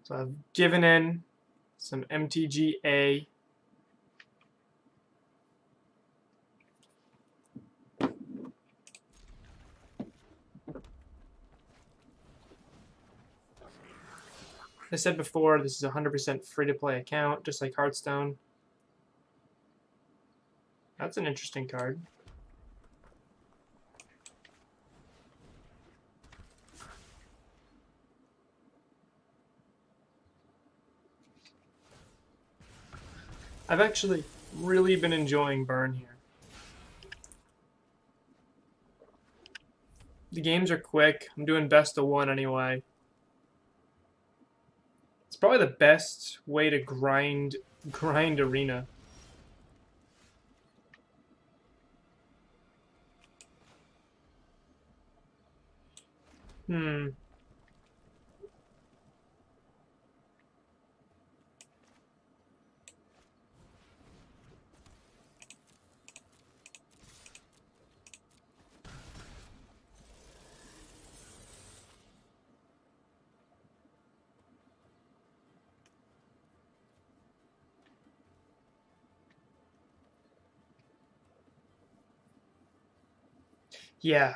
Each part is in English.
So I've given in some MTGA. I said before, this is a 100% free-to-play account, just like Hearthstone. That's an interesting card. I've actually really been enjoying Burn here. The games are quick. I'm doing best of one anyway. It's probably the best way to grind Arena. Yeah.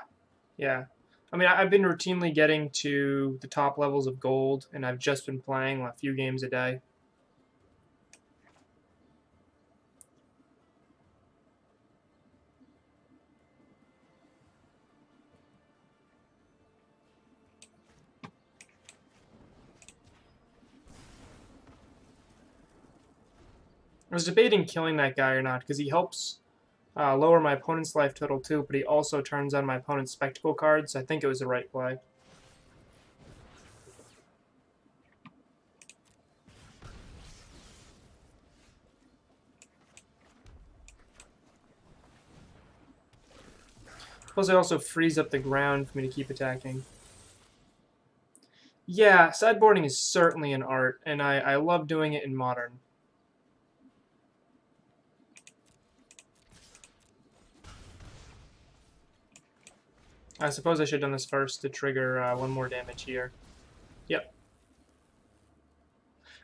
I mean, I've been routinely getting to the top levels of gold, and I've just been playing a few games a day. I was debating killing that guy or not, because he helps lower my opponent's life total too, but he also turns on my opponent's spectacle cards, so I think it was the right play. Plus, it also frees up the ground for me to keep attacking. Yeah, sideboarding is certainly an art, and I love doing it in Modern. I suppose I should have done this first to trigger one more damage here. Yep.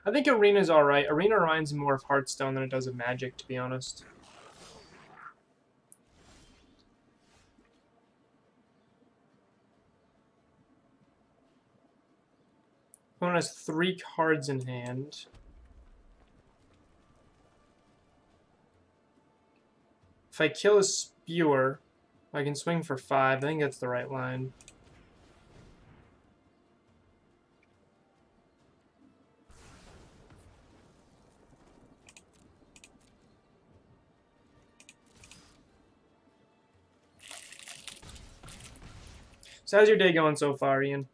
I think Arena's alright. Arena reminds me more of Hearthstone than it does of Magic, to be honest. Opponent has 3 cards in hand. If I kill a Spewer, I can swing for 5. I think that's the right line. So how's your day going so far, Ian?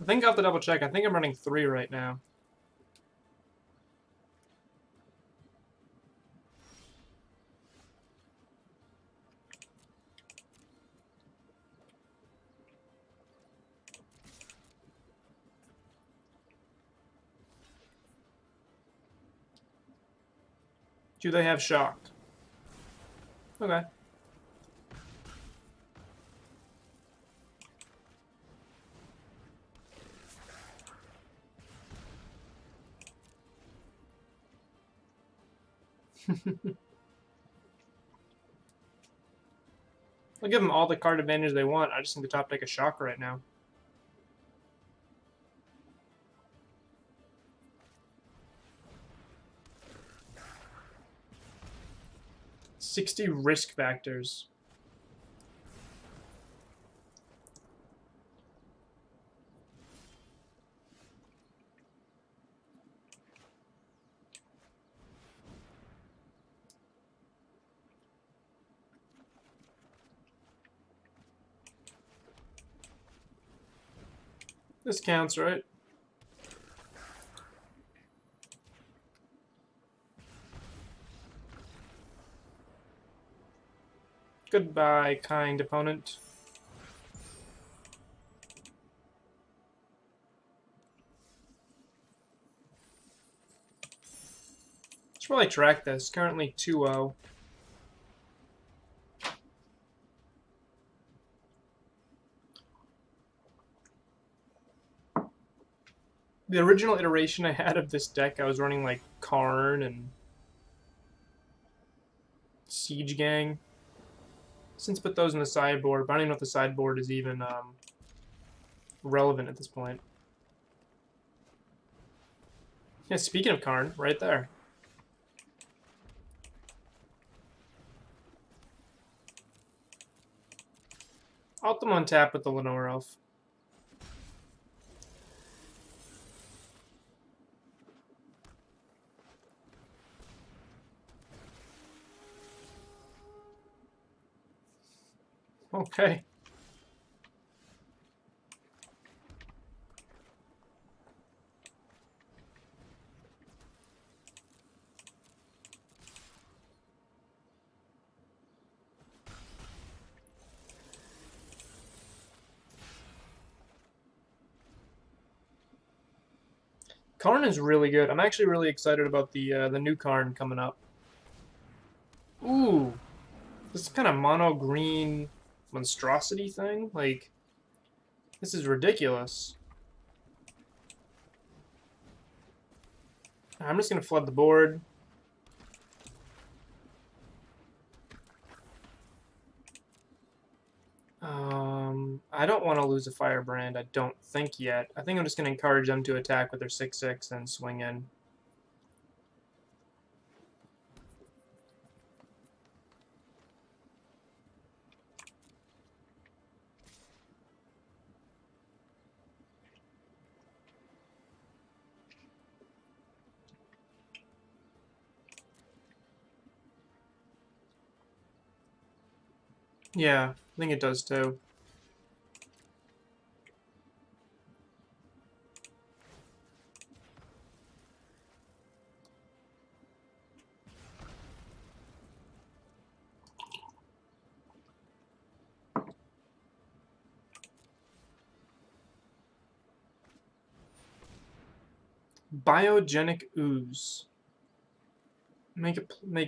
I think I'll have to double check. I think I'm running 3 right now. Do they have shock? Okay. I'll give them all the card advantage they want. I just need the top deck a shock right now. $60 risk factors. This counts, right? Goodbye, kind opponent. Should probably track this. Currently 2-0. The original iteration I had of this deck, I was running like Karn and Siege Gang. Since put those in the sideboard, but I don't even know if the sideboard is even relevant at this point. Yeah, speaking of Karn, right there. Ultim on tap with the Lenore Elf. Okay. Karn is really good. I'm actually really excited about the new Karn coming up. Ooh, this kind of mono green monstrosity thing. Like, this is ridiculous. I'm just gonna flood the board. I don't want to lose a Firebrand. I don't think yet. I think I'm just gonna encourage them to attack with their 6/6 and swing in. Yeah, I think it does too. Biogenic ooze. Make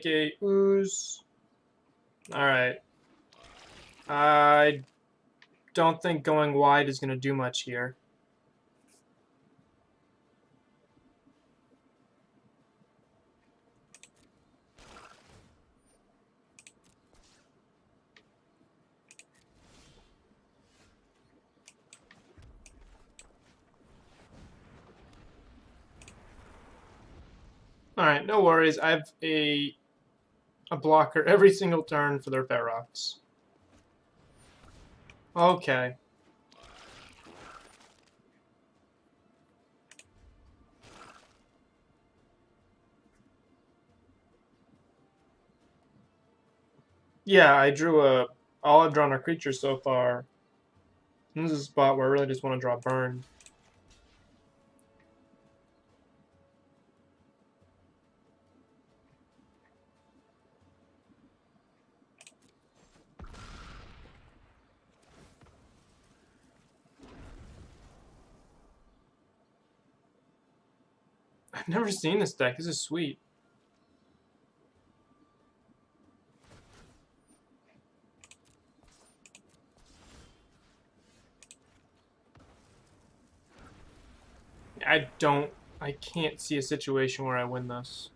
a ooze. All right. I don't think going wide is gonna do much here. All right, no worries. I have a blocker every single turn for their Ferox. Okay. Yeah, I drew a. All I've drawn are creatures so far. This is a spot where I really just want to draw burn. I've never seen this deck. This is sweet. I can't see a situation where I win this.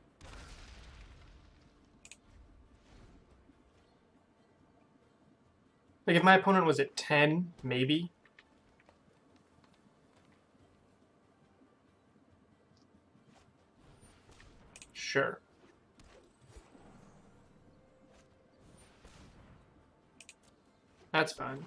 Like, if my opponent was at 10, maybe. Sure. That's fine.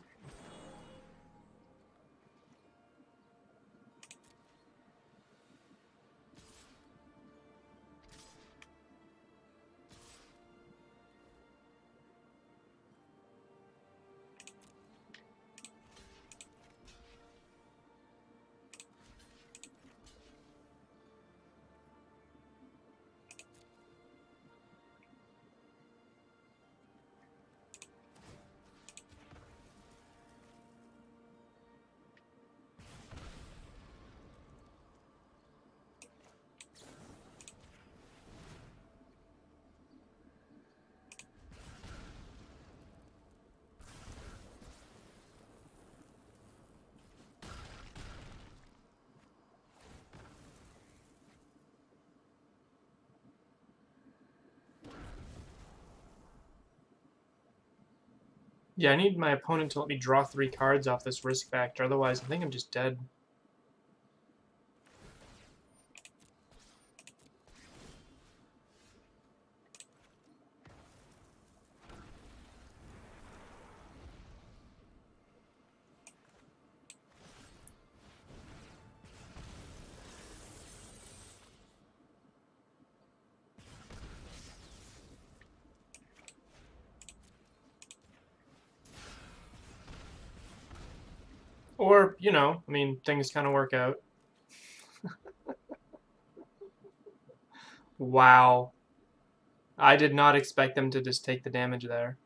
Yeah, I need my opponent to let me draw 3 cards off this risk factor, otherwise I think I'm just dead. Or, you know, I mean, things kind of work out. Wow. I did not expect them to just take the damage there.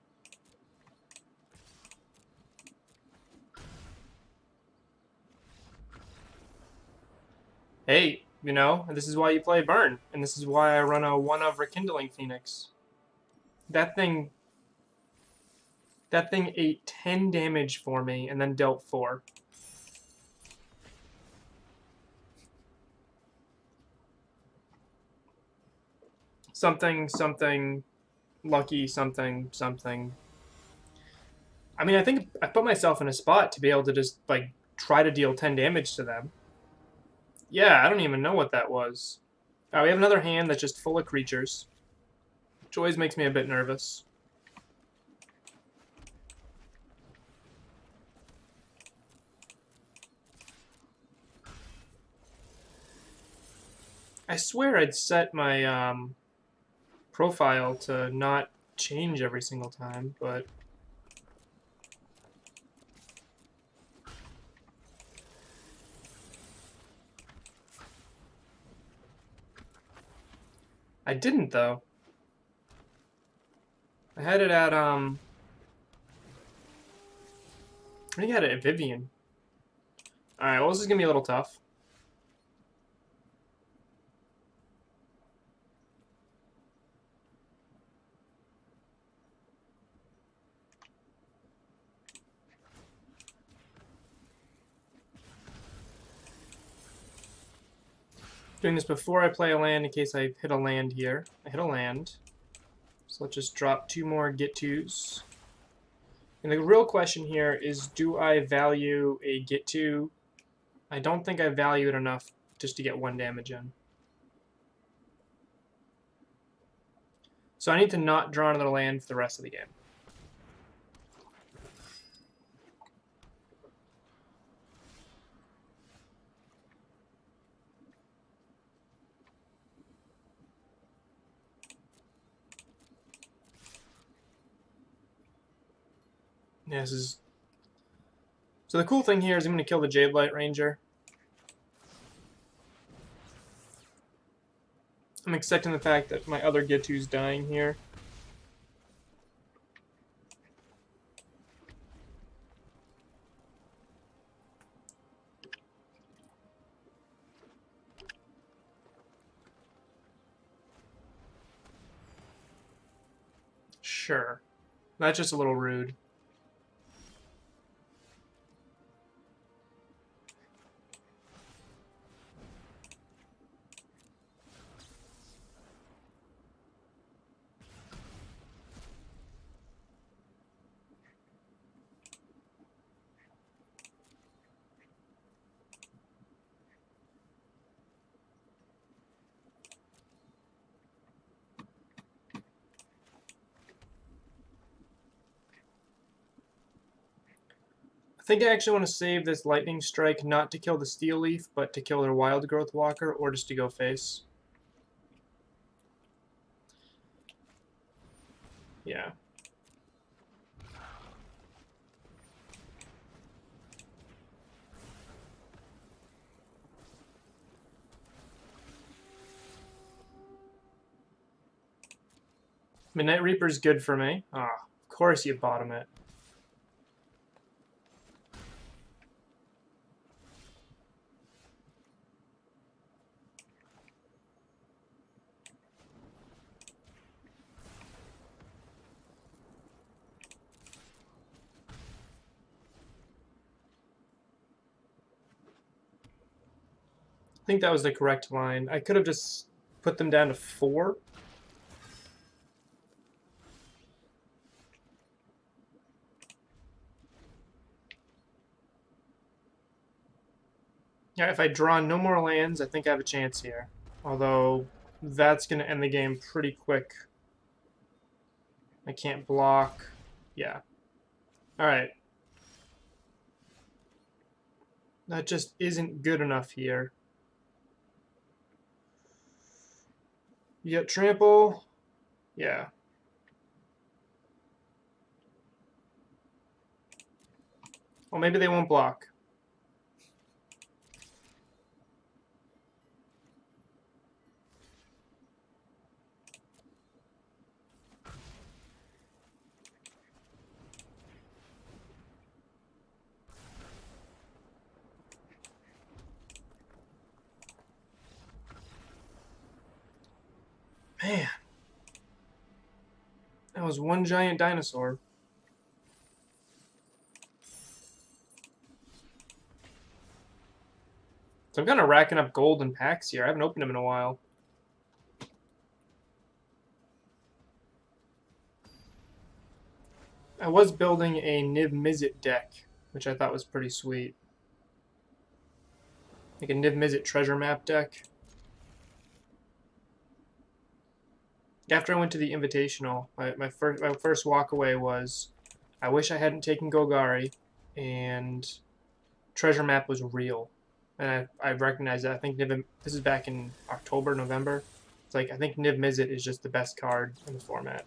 Hey, you know, this is why you play Burn, and this is why I run a 1 of Rekindling Phoenix. That thing ate 10 damage for me and then dealt 4. Something, something, lucky, something, something. I mean, I think I put myself in a spot to be able to just, like, try to deal 10 damage to them. Yeah, I don't even know what that was. We have another hand that's just full of creatures, which always makes me a bit nervous. I swear I'd set my profile to not change every single time, but I didn't, though. I had it at, I think I had it at Vivian. Alright, well, this is going to be a little tough. Doing this before I play a land in case I hit a land here. I hit a land. So let's just drop 2 more get tos. And the real question here is, do I value a get to? I don't think I value it enough just to get 1 damage in. So I need to not draw another land for the rest of the game. Yeah, this is... So the cool thing here is I'm going to kill the Jade Light Ranger. I'm accepting the fact that my other Get-To's dying here. Sure. That's just a little rude. I think I actually want to save this Lightning Strike not to kill the Steel Leaf, but to kill their Wild Growth Walker, or just to go face. Yeah. Midnight Reaper's good for me. Ah, of course you bottom it. I think that was the correct line. I could have just put them down to 4. Yeah, if I draw no more lands, I think I have a chance here. Although, that's going to end the game pretty quick. I can't block. Yeah. Alright. That just isn't good enough here. You get trample. Yeah. Well, maybe they won't block. Man. That was one giant dinosaur. So I'm kind of racking up gold in packs here. I haven't opened them in a while. I was building a Niv Mizzet deck, which I thought was pretty sweet. Like a Niv Mizzet treasure map deck. After I went to the Invitational, my first walkaway was, I wish I hadn't taken Golgari, and treasure map was real. And I recognized that. I think this is back in October, November. It's like, I think Niv Mizzet is just the best card in the format.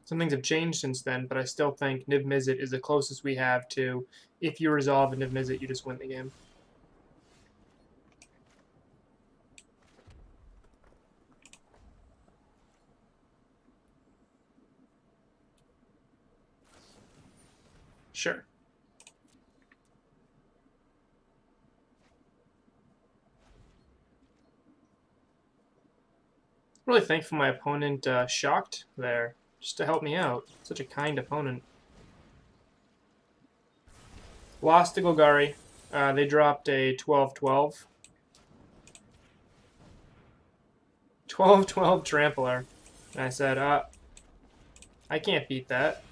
Some things have changed since then, but I still think Niv Mizzet is the closest we have to, if you resolve a Niv Mizzet, you just win the game. Sure. Really thankful my opponent shocked there, just to help me out. Such a kind opponent. Lost to Golgari. They dropped a 12-12. 12-12 Trampler. And I said, I can't beat that.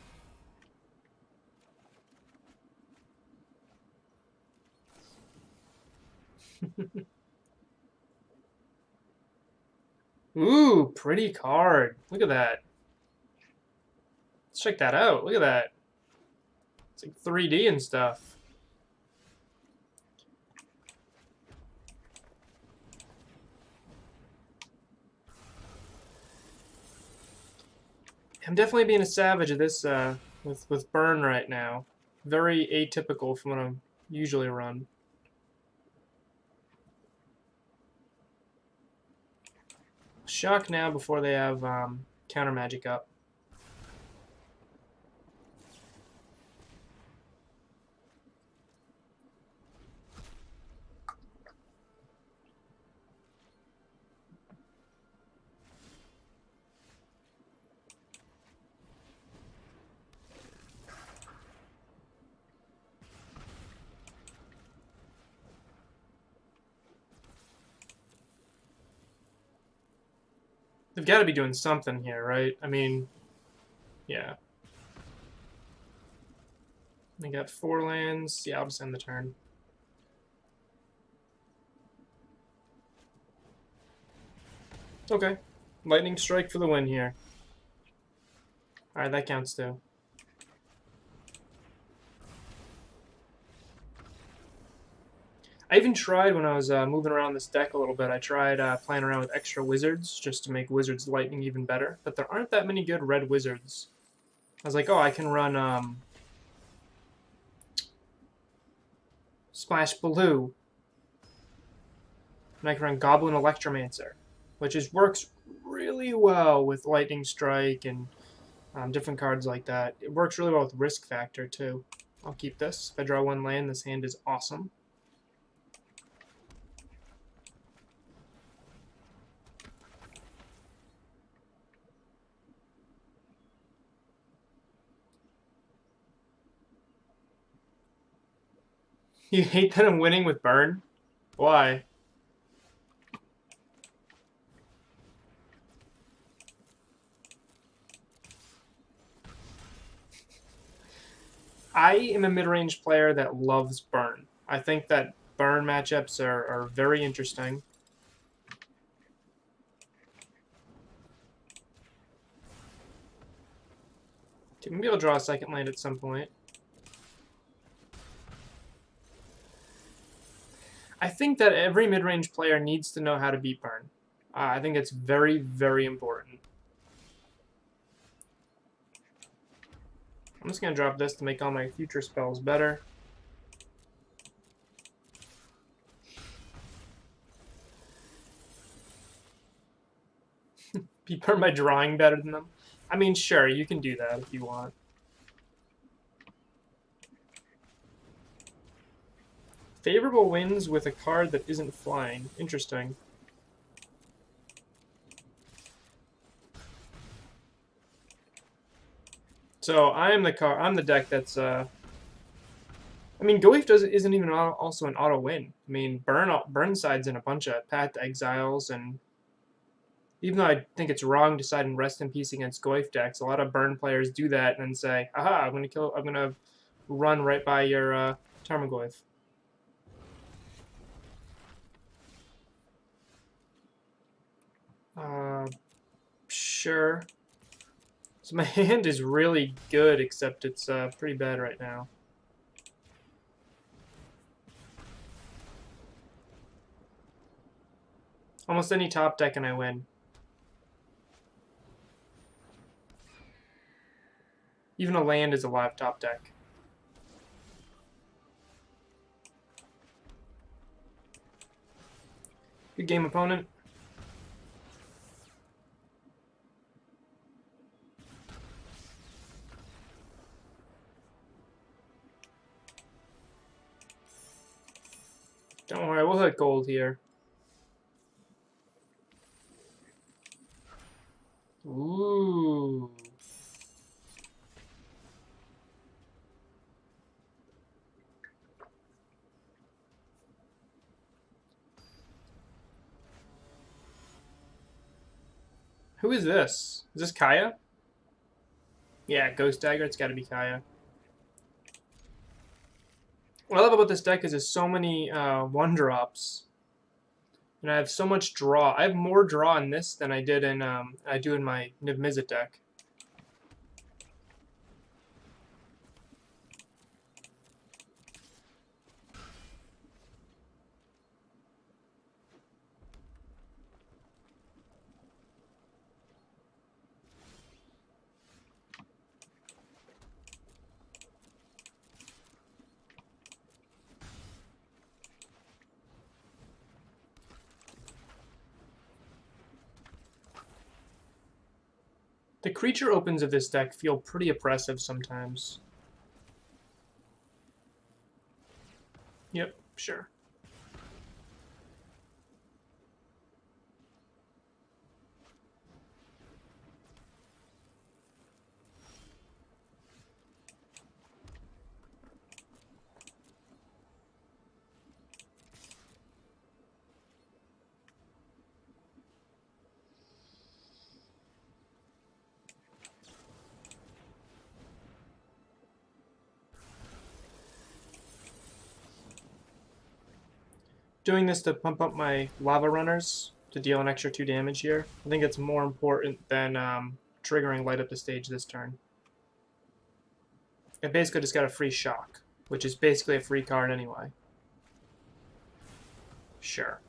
Ooh, pretty card. Look at that. Let's check that out. Look at that. It's like 3D and stuff. I'm definitely being a savage at this with burn right now. Very atypical from what I usually run. Shock now before they have counter magic up. They've got to be doing something here, right? I mean, yeah. They got 4 lands. Yeah, I'll just end the turn. Okay. Lightning strike for the win here. Alright, that counts too. I even tried when I was moving around this deck a little bit, I tried playing around with extra wizards just to make wizards lightning even better, but there aren't that many good red wizards. I was like, oh, I can run Splash Blue, and I can run Goblin Electromancer, which works really well with Lightning Strike and different cards like that. It works really well with Risk Factor too. I'll keep this. If I draw 1 land, this hand is awesome. You hate that I'm winning with burn? Why? I am a mid-range player that loves burn. I think that burn matchups are very interesting. Maybe I'll draw a second land at some point. I think that every mid-range player needs to know how to beat burn. I think it's very, very important. I'm just going to drop this to make all my future spells better. Beat burn by drawing better than them. I mean, sure, you can do that if you want. Favorable wins with a card that isn't flying. Interesting. So I'm the deck that's I mean, Goif isn't even also an auto win. I mean, Burnside's in a bunch of Path to Exiles, and even though I think it's wrong to side in Rest in Peace against Goif decks, a lot of Burn players do that and say, "Aha! I'm gonna run right by your Tarmogoyf." Sure. So my hand is really good, except it's pretty bad right now. Almost any top deck and I win. Even a land is a live top deck. Good game, opponent. Don't worry, we'll hit gold here. Ooh. Who is this? Is this Kaya? Yeah, Ghost Dagger. It's got to be Kaya. What I love about this deck is there's so many one-drops. And I have so much draw. I have more draw in this than I did in I do in my Niv Mizzet deck. The creature opens of this deck feel pretty oppressive sometimes. Yep, sure. Doing this to pump up my lava runners to deal an extra 2 damage here. I think it's more important than triggering light up the stage this turn. I basically just got a free shock, which is basically a free card anyway. Sure.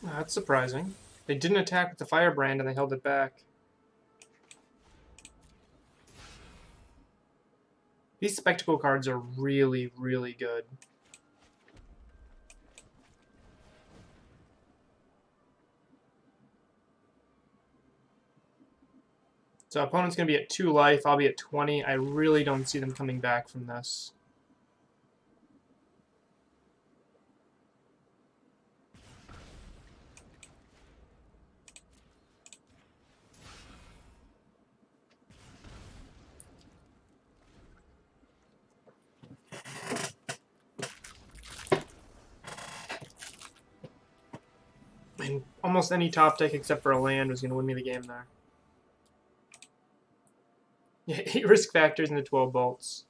That's surprising. They didn't attack with the Firebrand and they held it back. These Spectacle cards are really, really good. So opponent's going to be at 2 life, I'll be at 20. I really don't see them coming back from this. And almost any top deck except for a land was going to win me the game there. Yeah, 8 risk factors into 12 bolts.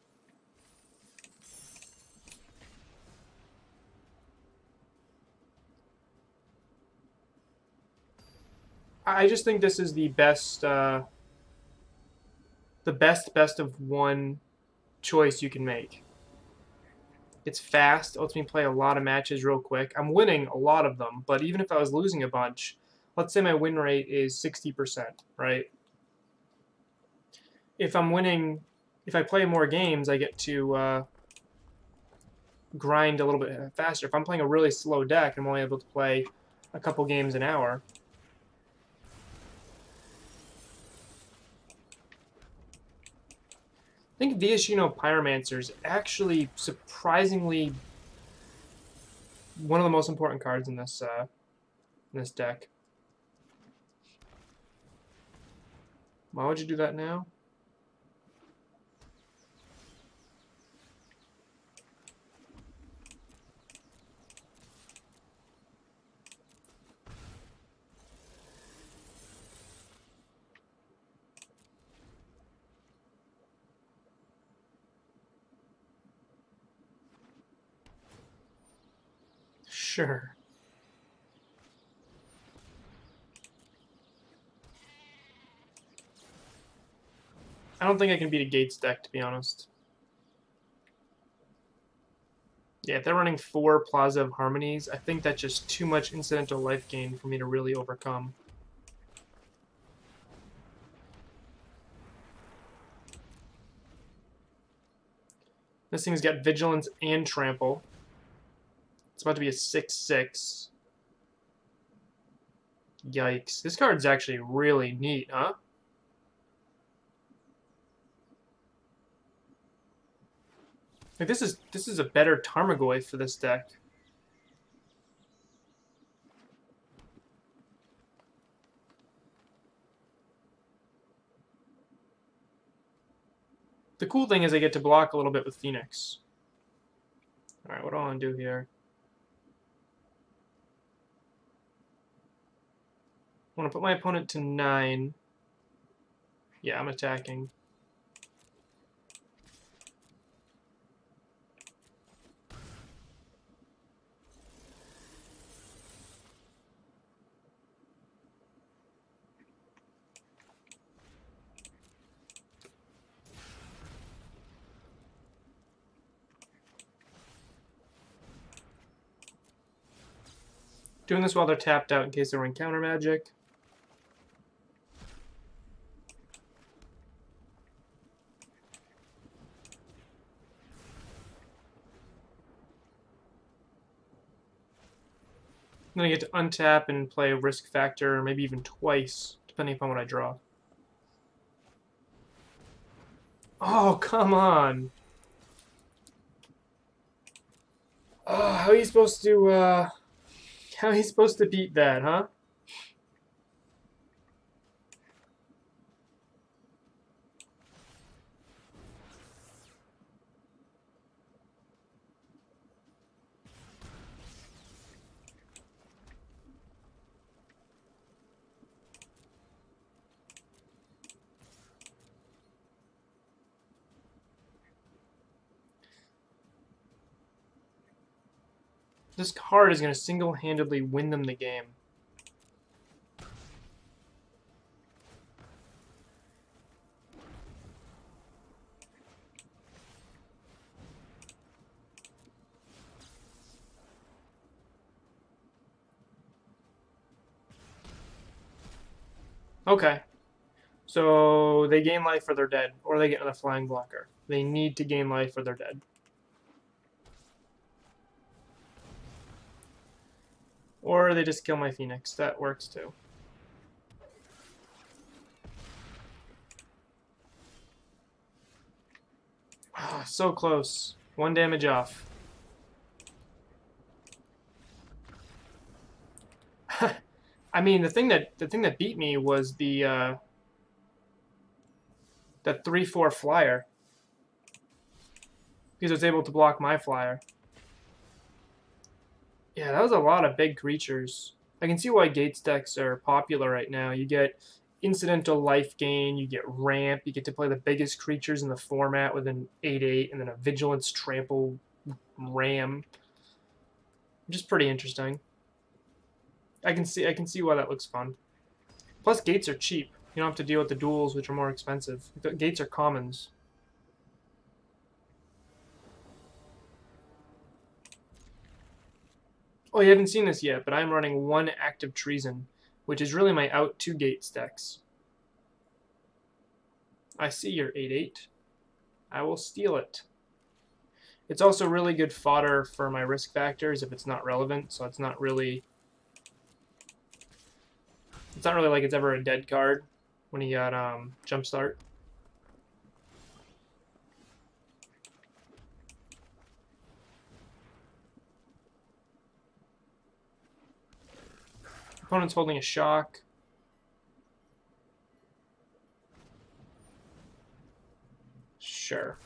I just think this is the best best of one choice you can make. It's fast, it lets me play a lot of matches real quick. I'm winning a lot of them, but even if I was losing a bunch, let's say my win rate is 60%, right? If I'm winning, if I play more games, I get to grind a little bit faster. If I'm playing a really slow deck, I'm only able to play a couple games an hour. I think Viashino Pyromancer is actually surprisingly one of the most important cards in this deck. Why would you do that now? Sure. I don't think I can beat a Gates deck, to be honest. Yeah, if they're running 4 Plaza of Harmonies, I think that's just too much incidental life gain for me to really overcome. This thing's got Vigilance and Trample. It's about to be a 6/6. Yikes. This card's actually really neat, huh? Like this is a better Tarmogoyf for this deck. The cool thing is I get to block a little bit with Phoenix. Alright, what do I want to do here? I want to put my opponent to 9. Yeah, I'm attacking. Doing this while they're tapped out in case they run counter magic. Then I get to untap and play risk factor, maybe even twice, depending upon what I draw. Oh, come on. Oh, how are you supposed to beat that, huh? This card is going to single-handedly win them the game. Okay. So they gain life or they're dead, or they get another flying blocker. They need to gain life or they're dead. Or they just kill my Phoenix. That works too. Oh, so close. 1 damage off. I mean, the thing that beat me was the that 3/4 flyer, because it was able to block my flyer. Yeah, that was a lot of big creatures. I can see why Gates decks are popular right now. You get incidental life gain, you get ramp, you get to play the biggest creatures in the format with an 8/8, and then a vigilance trample ram. Just pretty interesting. I can see why that looks fun. Plus gates are cheap. You don't have to deal with the duels, which are more expensive. The gates are commons. Oh, you haven't seen this yet, but I'm running one active treason, which is really my out 2 gates decks. I see your 8/8. I will steal it. It's also really good fodder for my risk factors if it's not relevant, so it's not really like it's ever a dead card when you got Jumpstart. Opponent's holding a shock. Sure.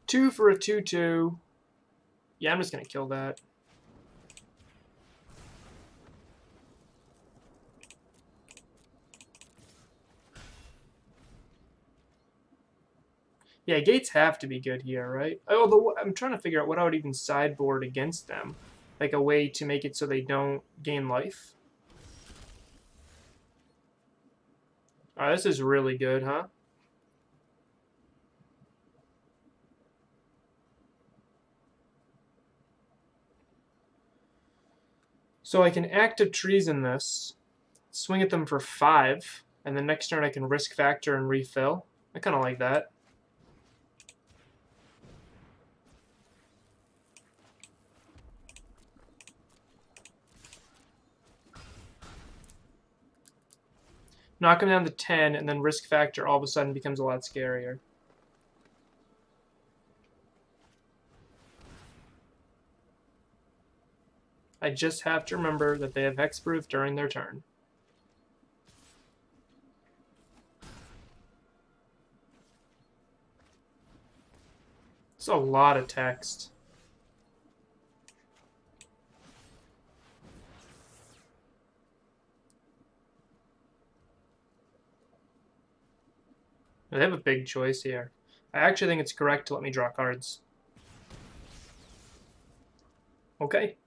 Two for a 2/2. Yeah, I'm just gonna kill that. Yeah, gates have to be good here, right? Although I'm trying to figure out what I would even sideboard against them. Like a way to make it so they don't gain life. Oh, this is really good, huh? So I can active treason this, swing at them for 5, and then next turn I can risk factor and refill. I kind of like that. Knock him down to 10, and then risk factor all of a sudden becomes a lot scarier. I just have to remember that they have hexproof during their turn. It's a lot of text. They have a big choice here. I actually think it's correct to let me draw cards. Okay.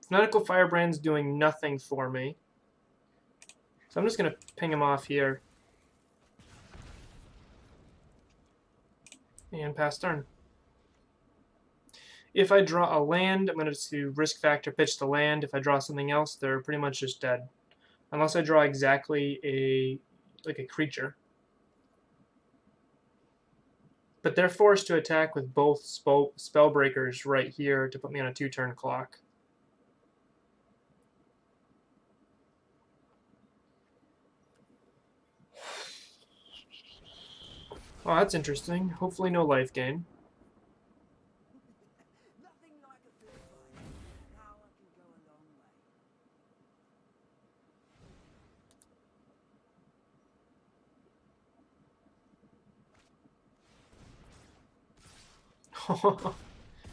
Fanatical Firebrand's doing nothing for me. So I'm just going to ping him off here. And pass turn. If I draw a land, I'm going to risk factor pitch the land. If I draw something else, they're pretty much just dead. Unless I draw exactly a creature. But they're forced to attack with both Spellbreakers right here to put me on a 2-turn clock. Oh, that's interesting. Hopefully no life gain.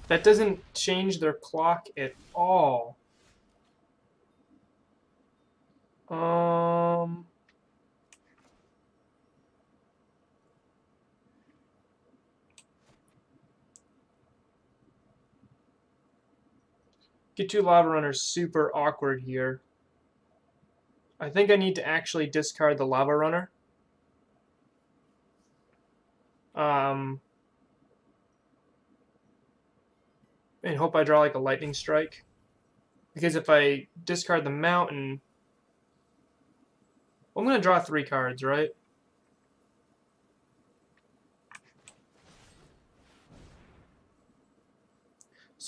That doesn't change their clock at all. Get 2 Lava Runners super awkward here. I think I need to actually discard the Lava Runner. And hope I draw like a Lightning Strike. Because if I discard the Mountain, I'm going to draw 3 cards, right?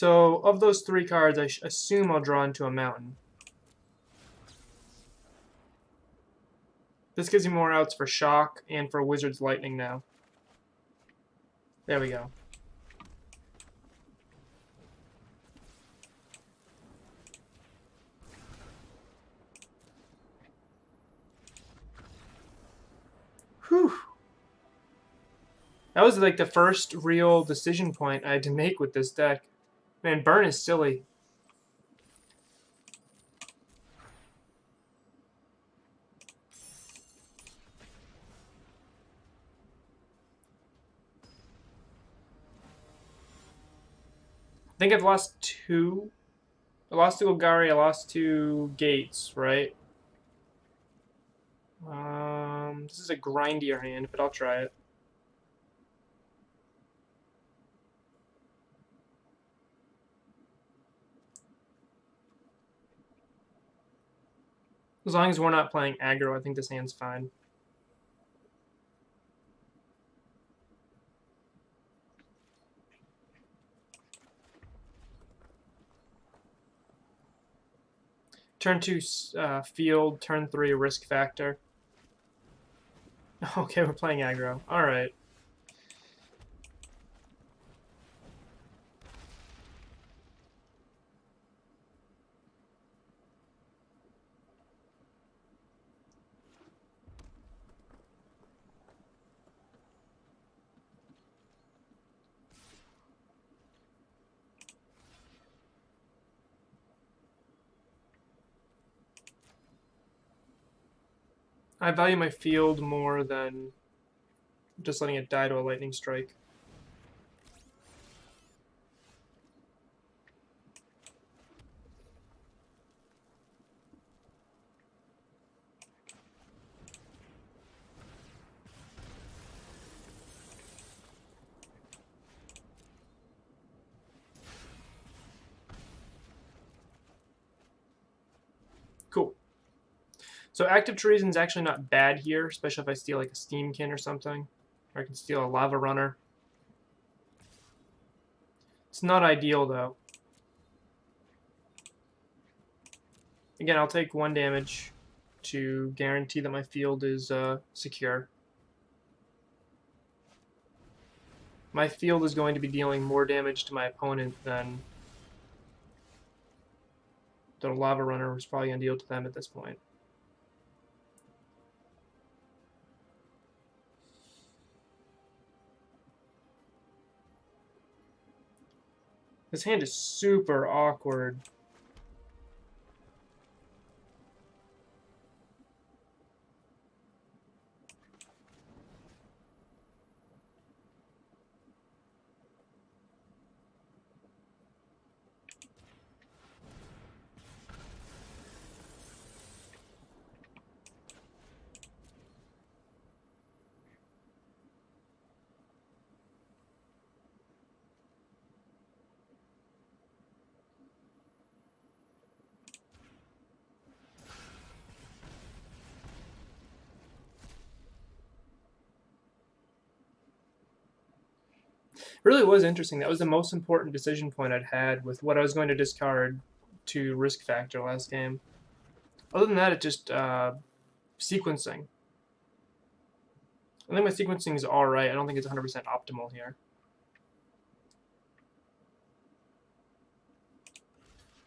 So, of those 3 cards, I assume I'll draw into a mountain. This gives me more outs for Shock and for Wizard's Lightning now. There we go. Whew. That was like the first real decision point I had to make with this deck. Man, burn is silly. I think I've lost 2. I lost to Golgari, I lost to Gates, right? This is a grindier hand, but I'll try it. As long as we're not playing aggro, I think this hand's fine. Turn 2 field, turn 3 risk factor. Okay, we're playing aggro. Alright. I value my field more than just letting it die to a lightning strike. Cool. So active treason is actually not bad here, especially if I steal like a Steamkin or something. Or I can steal a Lava Runner. It's not ideal though. Again, I'll take 1 damage to guarantee that my field is secure. My field is going to be dealing more damage to my opponent than the Lava Runner was probably going to deal to them at this point. This hand is super awkward. Really was interesting. That was the most important decision point I'd had with what I was going to discard to risk factor last game. Other than that, it's just sequencing. I think my sequencing is alright. I don't think it's 100% optimal here.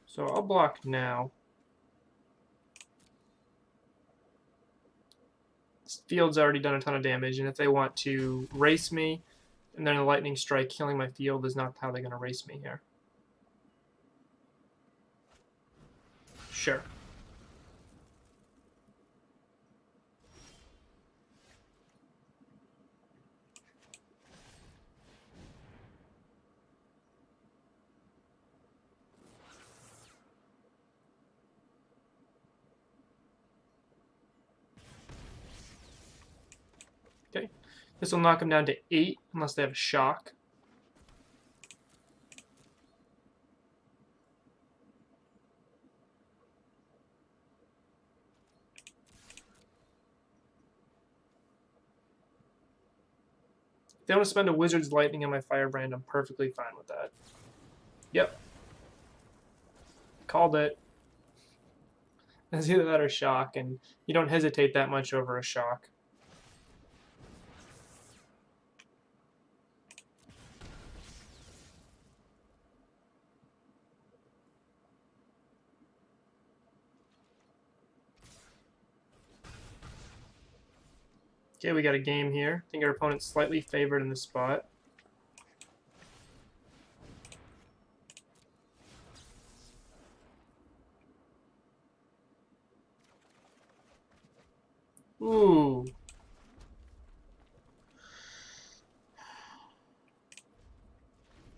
So I'll block now. This field's already done a ton of damage, and if they want to race me, and then a lightning strike killing my field is not how they're going to race me here. Sure. Okay. This will knock them down to 8 unless they have a shock. If they want to spend a Wizard's Lightning on my Firebrand, I'm perfectly fine with that. Yep. Called it. It's either that or shock, and you don't hesitate that much over a shock. Okay, we got a game here. I think our opponent's slightly favored in this spot. Ooh.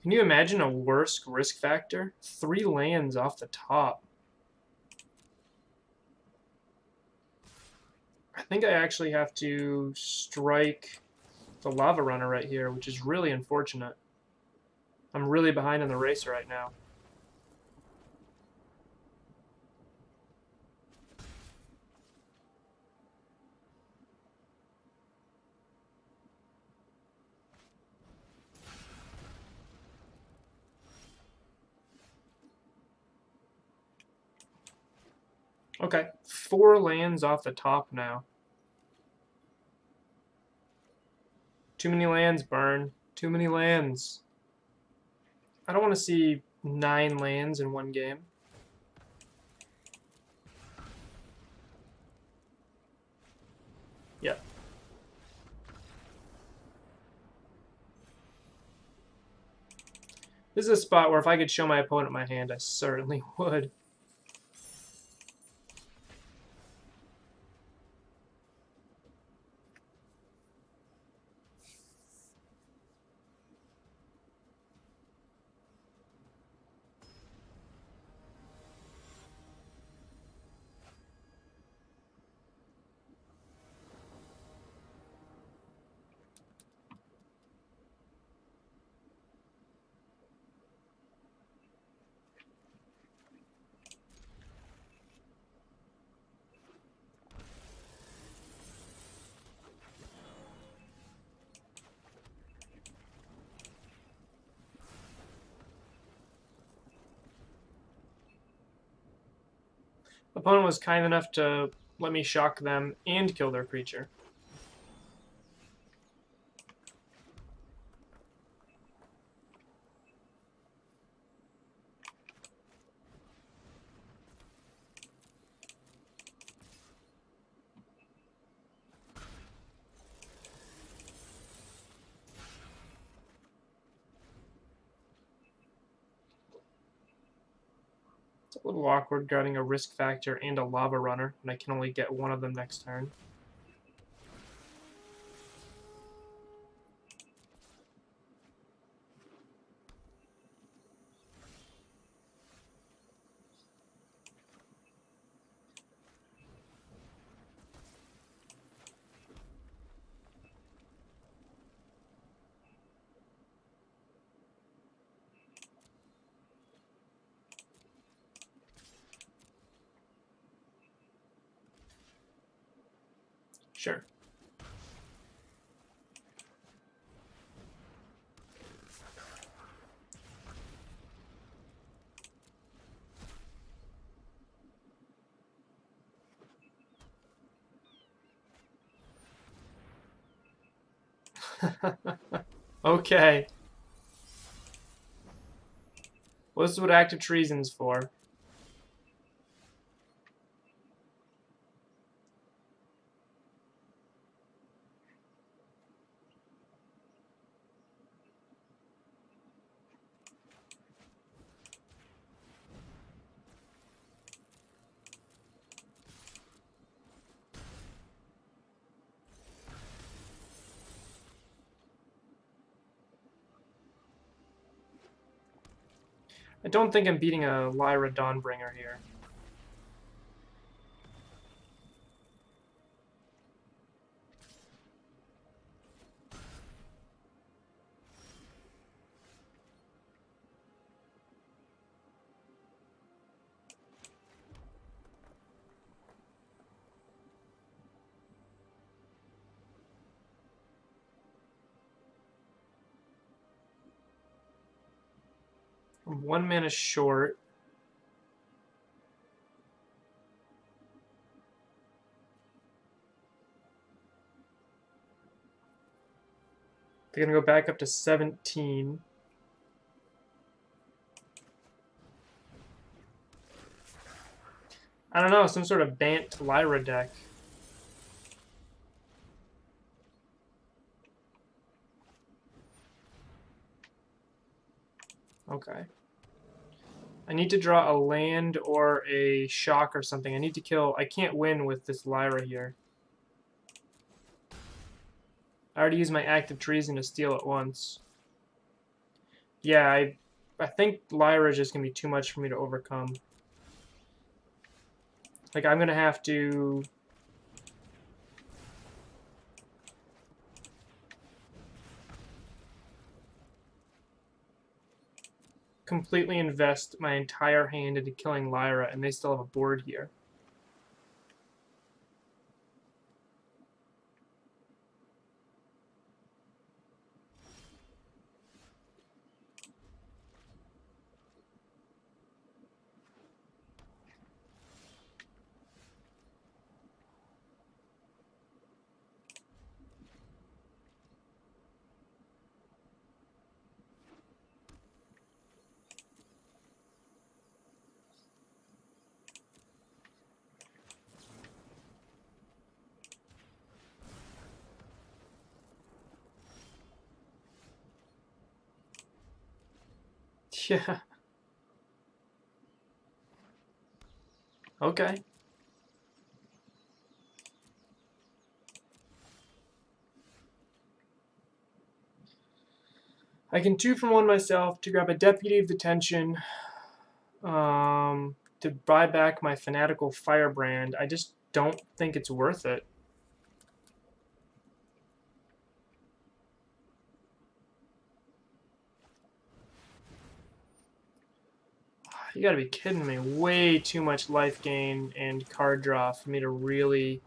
Can you imagine a worse risk factor? 3 lands off the top. I think I actually have to strike the Lava Runner right here, which is really unfortunate. I'm really behind in the race right now. Okay, 4 lands off the top now. Too many lands, Burn. Too many lands. I don't want to see 9 lands in one game. Yep. This is a spot where if I could show my opponent my hand, I certainly would. Opponent was kind enough to let me shock them and kill their creature. It's a little awkward guarding a risk factor and a Lava Runner when I can only get one of them next turn. Sure. Okay. Well, this is what active treason's for. I don't think I'm beating a Lyra Dawnbringer here. I'm 1 mana short. They're going to go back up to 17. I don't know, some sort of Bant Lyra deck. Okay. I need to draw a land or a shock or something. I need to kill... I can't win with this Lyra here. I already used my active treason to steal it once. Yeah, I think Lyra is just going to be too much for me to overcome. Like, I'm going to have to... completely invest my entire hand into killing Lyra, and they still have a board here. Yeah. Okay. I can 2-for-1 myself to grab a Deputy of Detention, to buy back my Fanatical Firebrand. I just don't think it's worth it. You gotta be kidding me. Way too much life gain and card draw for me to really...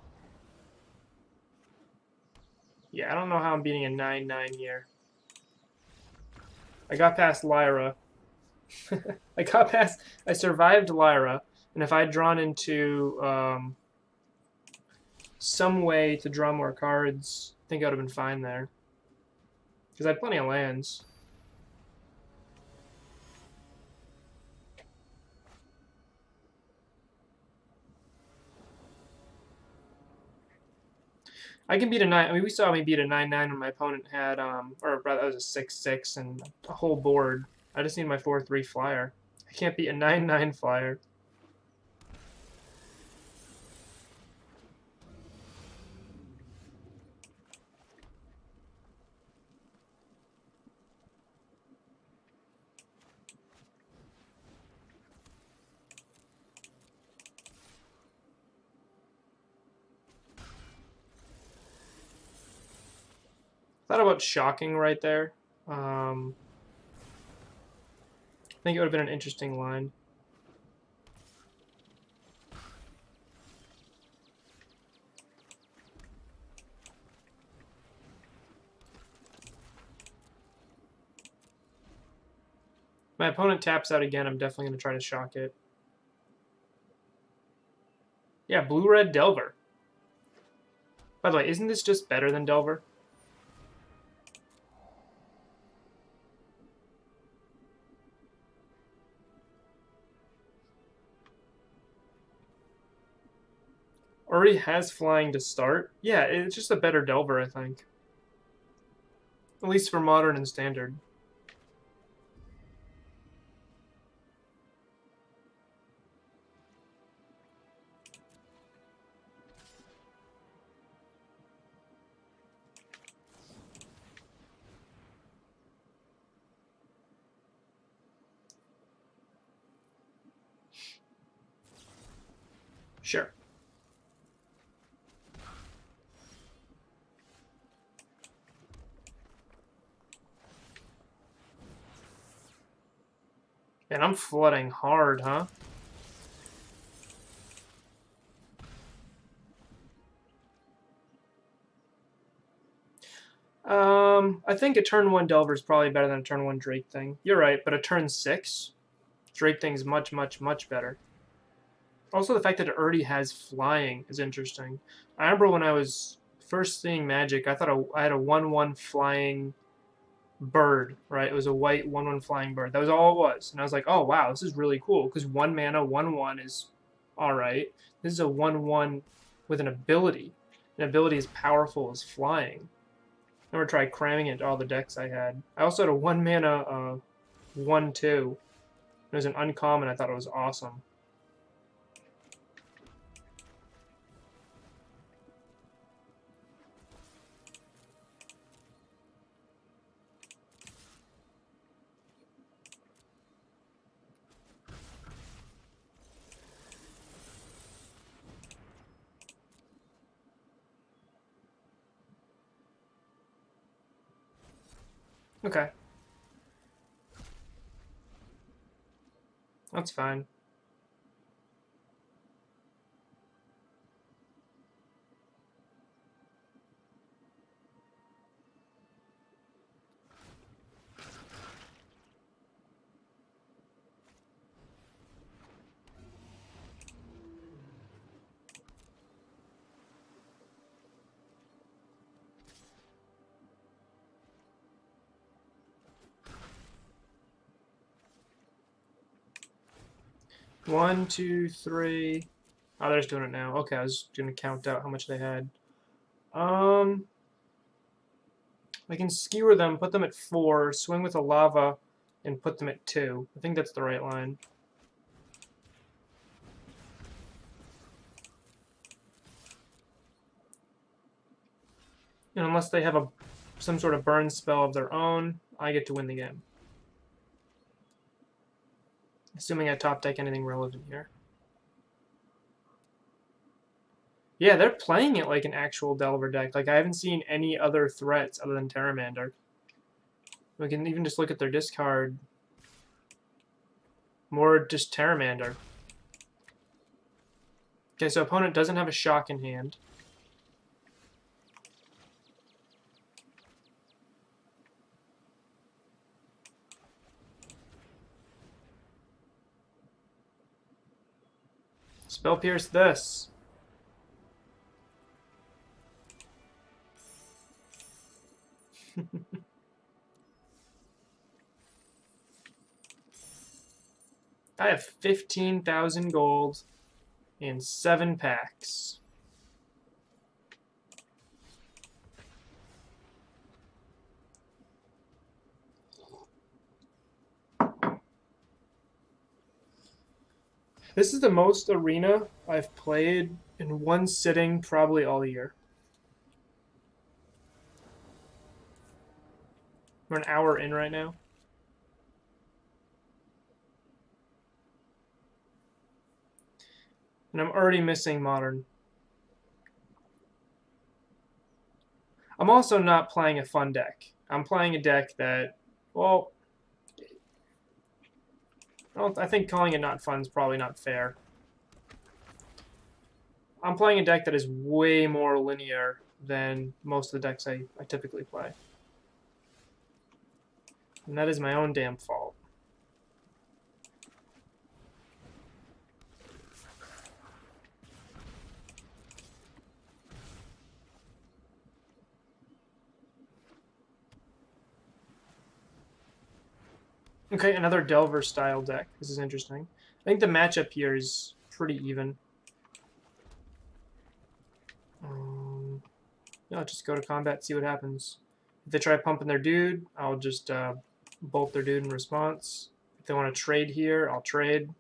Yeah, I don't know how I'm beating a 9-9 here. I got past Lyra. I survived Lyra, and if I had drawn into some way to draw more cards, I think I would have been fine there. Because I had plenty of lands. I can beat a 9. I mean, we saw me beat a 9-9 when my opponent had, or rather, that was a 6-6 and a whole board. I just need my 4-3 flyer. I can't beat a 9-9 flyer. Thought about shocking right there. I think it would have been an interesting line. My opponent taps out again. I'm definitely going to try to shock it. Yeah, blue-red Delver. By the way, isn't this just better than Delver? Already has flying to start. Yeah, it's just a better Delver, I think. At least for Modern and Standard. Sure. Man, I'm flooding hard, huh? I think a turn 1 Delver is probably better than a turn 1 Drake thing. You're right, but a turn 6 Drake thing's much, much, much better. Also, the fact that it already has flying is interesting. I remember when I was first seeing Magic, I thought I had a 1-1 flying bird, right? It was a white 1/1 flying bird. That was all it was. And I was like, oh, wow, this is really cool because 1 mana, 1/1 is all right. This is a 1/1 with an ability. An ability as powerful as flying. I'm going to try cramming it into all the decks I had. I also had a 1 mana 1/2. It was an uncommon. I thought it was awesome. Okay. That's fine. One, two, three. Oh, they're just doing it now. Okay, I was gonna count out how much they had. I can skewer them, put them at 4, swing with a lava, and put them at 2. I think that's the right line. And unless they have some sort of burn spell of their own, I get to win the game. Assuming I top deck anything relevant here. Yeah, they're playing it like an actual Delver deck. Like, I haven't seen any other threats other than Pteramander. We can even just look at their discard. More just Pteramander. Okay, so opponent doesn't have a shock in hand. Spell Pierce this. I have 15,000 gold and 7 packs. This is the most arena I've played in one sitting probably all year. We're an hour in right now. And I'm already missing Modern. I'm also not playing a fun deck. I'm playing a deck that, well, I think calling it not fun is probably not fair. I'm playing a deck that is way more linear than most of the decks I typically play. And that is my own damn fault. Okay, another Delver style deck. This is interesting. I think the matchup here is pretty even. I'll just go to combat, see what happens. If they try pumping their dude, I'll just bolt their dude in response. If they want to trade here, I'll trade.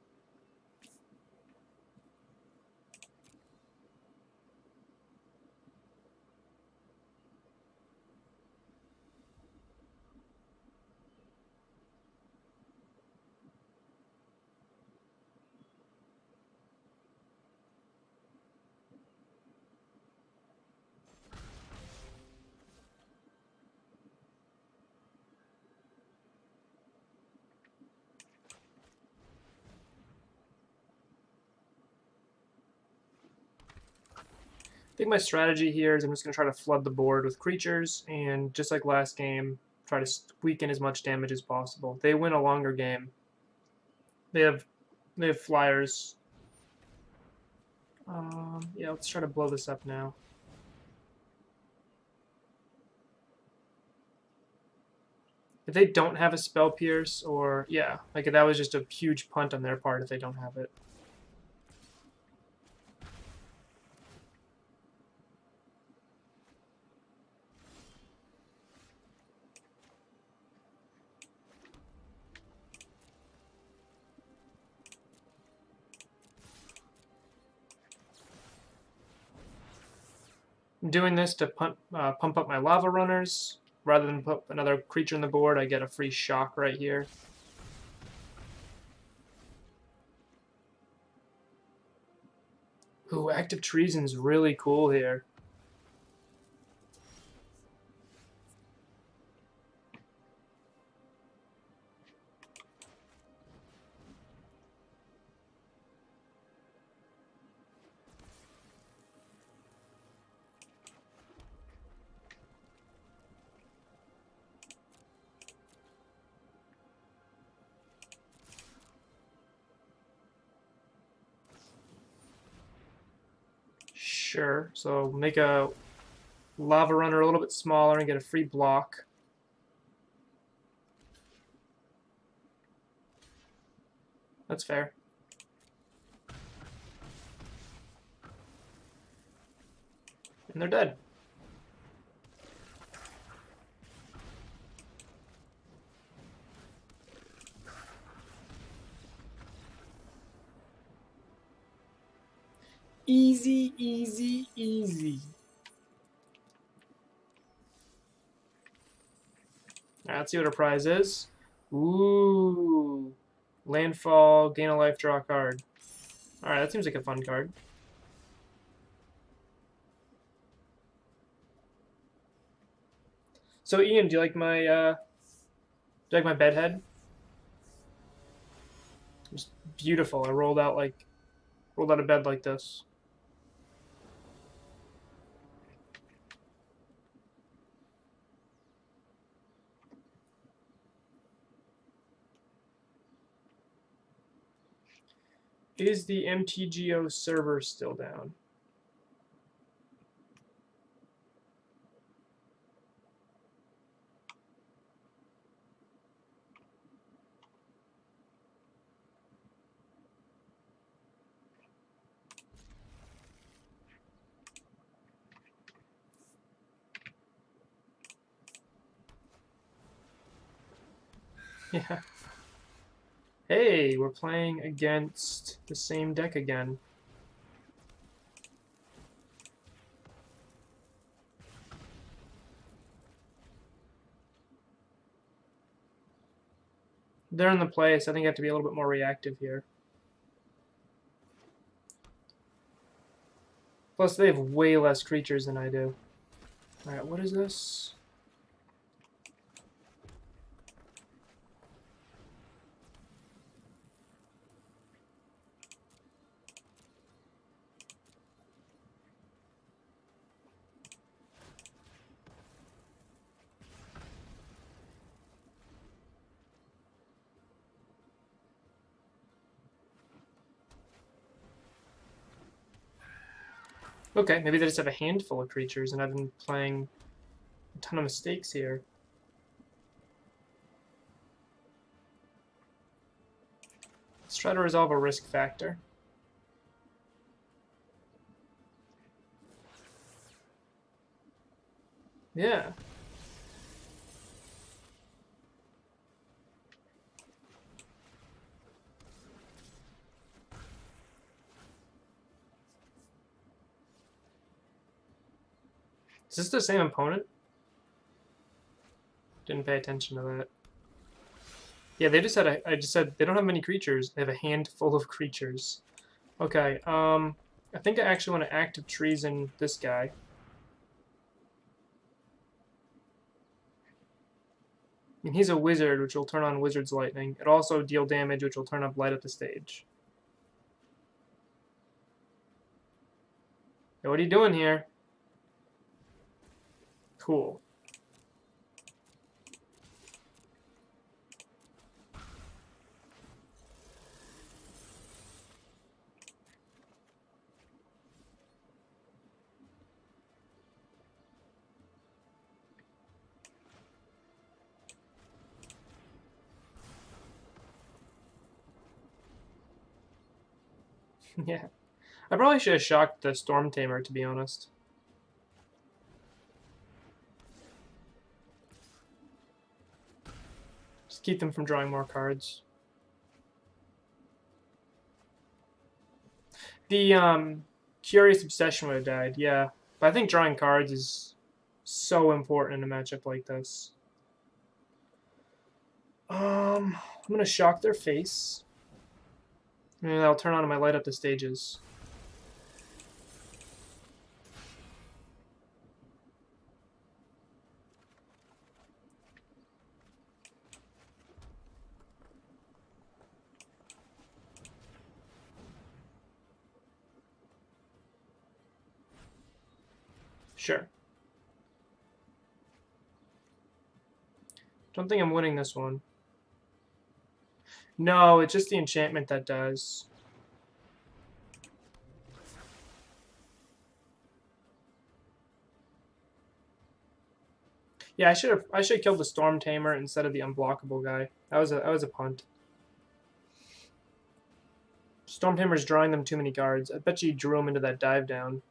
I think my strategy here is I'm just going to try to flood the board with creatures, and just like last game, try to squeak in as much damage as possible. They win a longer game. They have flyers. Yeah, let's try to blow this up now. If they don't have a Spell Pierce, or yeah, like that was just a huge punt on their part if they don't have it. I'm doing this to pump up my lava runners. Rather than put another creature on the board, I get a free shock right here. Ooh, Active Treason's really cool here. Sure, so make a lava runner a little bit smaller and get a free block. That's fair. And they're dead. Easy, easy, easy. All right, let's see what our prize is. Ooh. Landfall, gain a life, draw a card. Alright, that seems like a fun card. So Ian, do you like my bedhead? It's beautiful. I rolled out of bed like this. Is the MTGO server still down? Yeah. Hey, we're playing against the same deck again. They're in the place. I think I have to be a little bit more reactive here. Plus, they have way less creatures than I do. Alright, what is this? Okay, maybe they just have a handful of creatures, and I've been playing a ton of mistakes here. Let's try to resolve a risk factor. Yeah. Is this the same opponent? Didn't pay attention to that. Yeah, they just had I just said they don't have many creatures. They have a handful of creatures. Okay, I think I actually want to Active Treason this guy. I mean, he's a wizard, which will turn on Wizard's Lightning. It also deal damage, which will turn up Light Up the Stage. Hey, what are you doing here? Cool. Yeah. I probably should have shocked the Storm Tamer, to be honest. Just keep them from drawing more cards. The Curious Obsession would have died, yeah. But I think drawing cards is so important in a matchup like this. I'm gonna shock their face. And I'll turn on my light up the stages. Sure. Don't think I'm winning this one. No, it's just the enchantment that does. Yeah, I should have killed the Storm Tamer instead of the unblockable guy. That was a punt. Storm Tamer's drawing them too many cards. I bet you drew him into that dive down.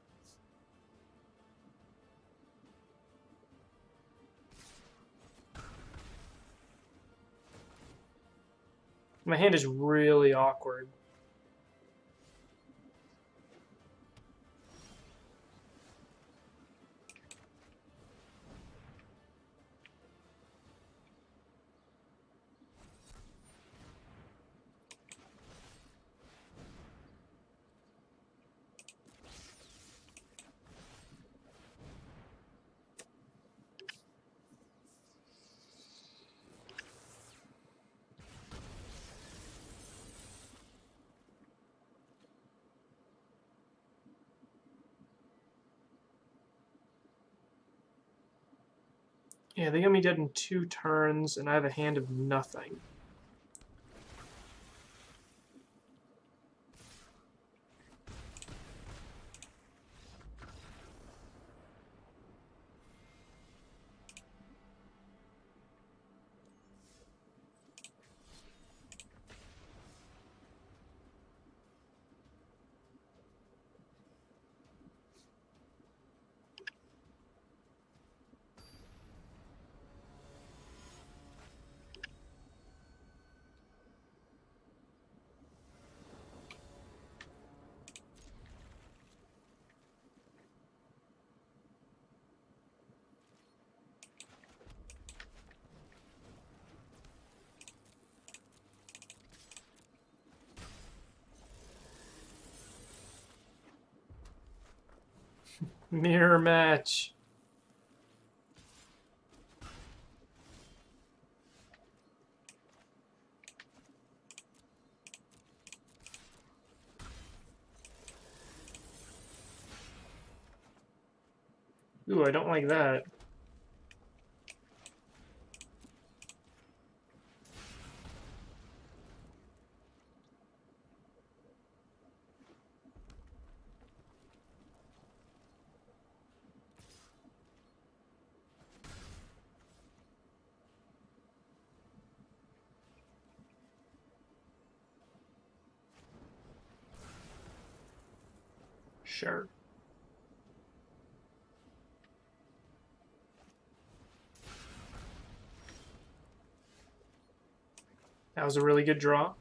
My hand is really awkward. Yeah, they got me dead in 2 turns, and I have a hand of nothing. Mirror match. Ooh, I don't like that. Sure. That was a really good draw.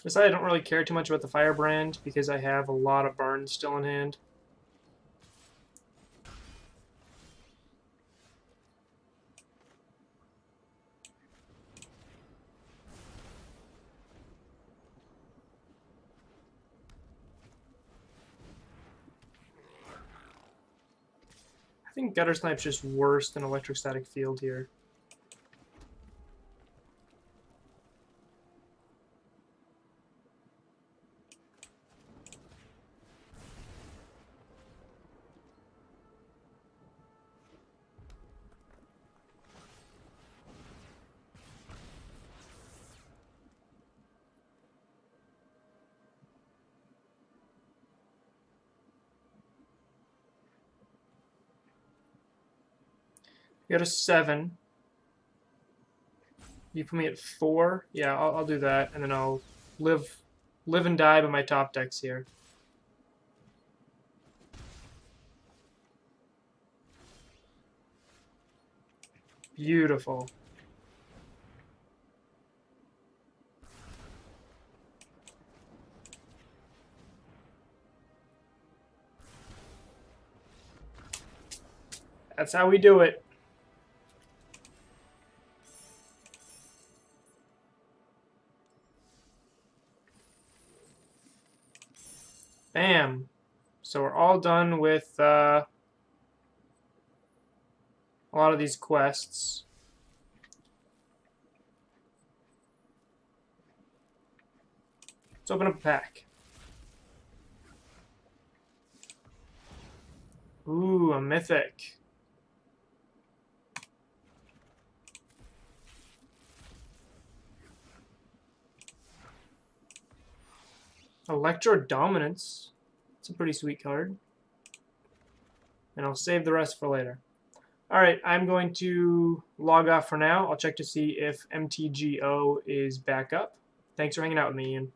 Besides, I don't really care too much about the Firebrand because I have a lot of burns still in hand. I think Gutter Snipe's just worse than Electrostatic Field here. You got a 7. You put me at 4. Yeah, I'll do that, and then I'll live and die by my top decks here. Beautiful. That's how we do it. Bam. So we're all done with a lot of these quests. Let's open up a pack. Ooh, a mythic. Electro Dominance. It's a pretty sweet card. And I'll save the rest for later. Alright, I'm going to log off for now. I'll check to see if MTGO is back up. Thanks for hanging out with me, Ian.